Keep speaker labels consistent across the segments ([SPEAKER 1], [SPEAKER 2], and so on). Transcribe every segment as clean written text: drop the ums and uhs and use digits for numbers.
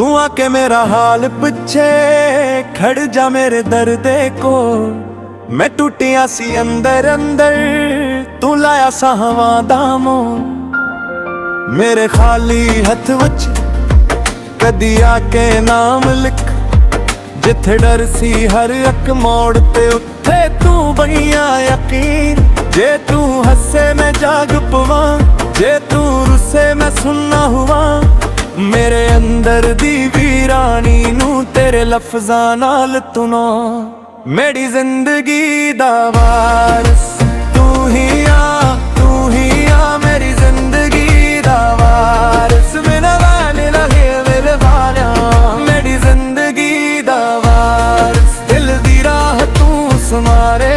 [SPEAKER 1] तू आके मेरा हाल पुछे, खड़ जा मेरे दर्दे को। मैं टूटिया सी अंदर अंदर, तू लाया साहवा दामो। मेरे खाली हथ विच कदी आके नाम लिख, जिथे डर सी हर एक मोड़ ते उत्थे तू बनिया यकीन। जे तू हसे मैं जाग पवा, जे तू रुसे मैं सुनना हुआ। मेरे अंदर दी वीरानी नू तेरे लफ्ज़ां नाल तुना। मेरी जिंदगी दा वारिस तू ही आ, तू ही आ मेरी जिंदगी दा वारिस। मेरा वाले लगे मेरे वालिया, मेरी जिंदगी दा वारिस। दिल दी राह तू समारे,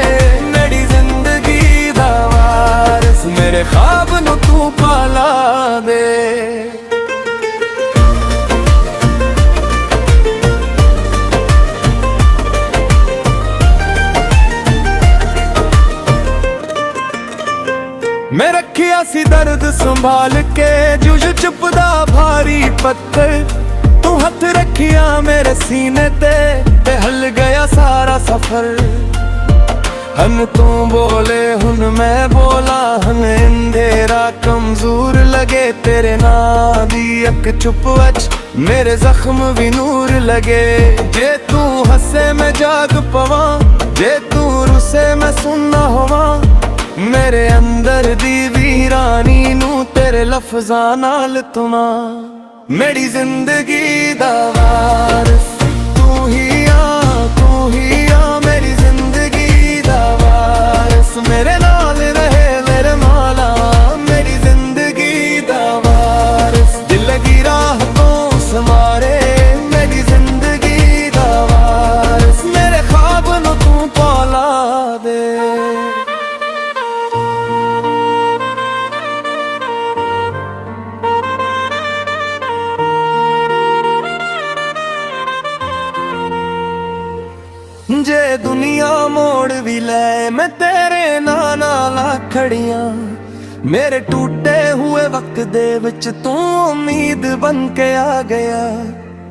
[SPEAKER 1] मेरी जिंदगी दा वारिस। मेरे ख्वाब नू तू पाला दे। मैं रखिया सी दर्द संभाल के, जुझ चुपदा भारी पत्थर। तू हथ रखिया मेरे सीने ते हल गया सारा सफर। हन तू बोले हुन मैं बोला, हन अंधेरा कमजोर लगे तेरे ना दी अक चुप वच। मेरे जख्म भी नूर लगे, जे तू हसे मैं जाग पवा। जे तू रुसे मैं सुनना होवा। मेरे अंदर दी वीरानी नू तेरे लफ्ज़ां नाल तुना। मेरी जिंदगी दा वारिस तू ही आ, तू ही आ मेरी जिंदगी दा वारिस। मेरे नाल रहे मेरे मौला, मेरी जिंदगी दा वारिस। दिल की राह तो समारे, मेरी जिंदगी दा वारिस। मेरे ख्वाब नू तू पाला दे। जे दुनिया मोड़ भी ले, मैं तेरे नाल खड़िया। मेरे टूटे हुए वक्त दे विच तू उम्मीद बन के आ गया।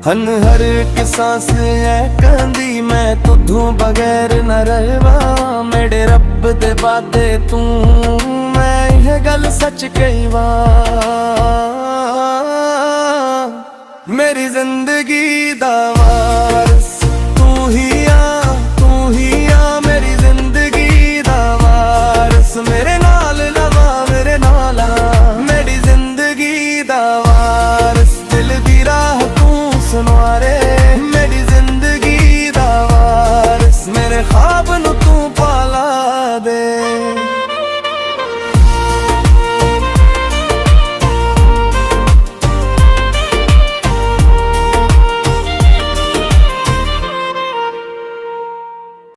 [SPEAKER 1] हन हर एक सांस है कहंदी, मैं तुझू बगैर न रहवा। मेरे रब दे वादे तू, मैं यह गल सच कही वा। मेरी जिंदगी दा वार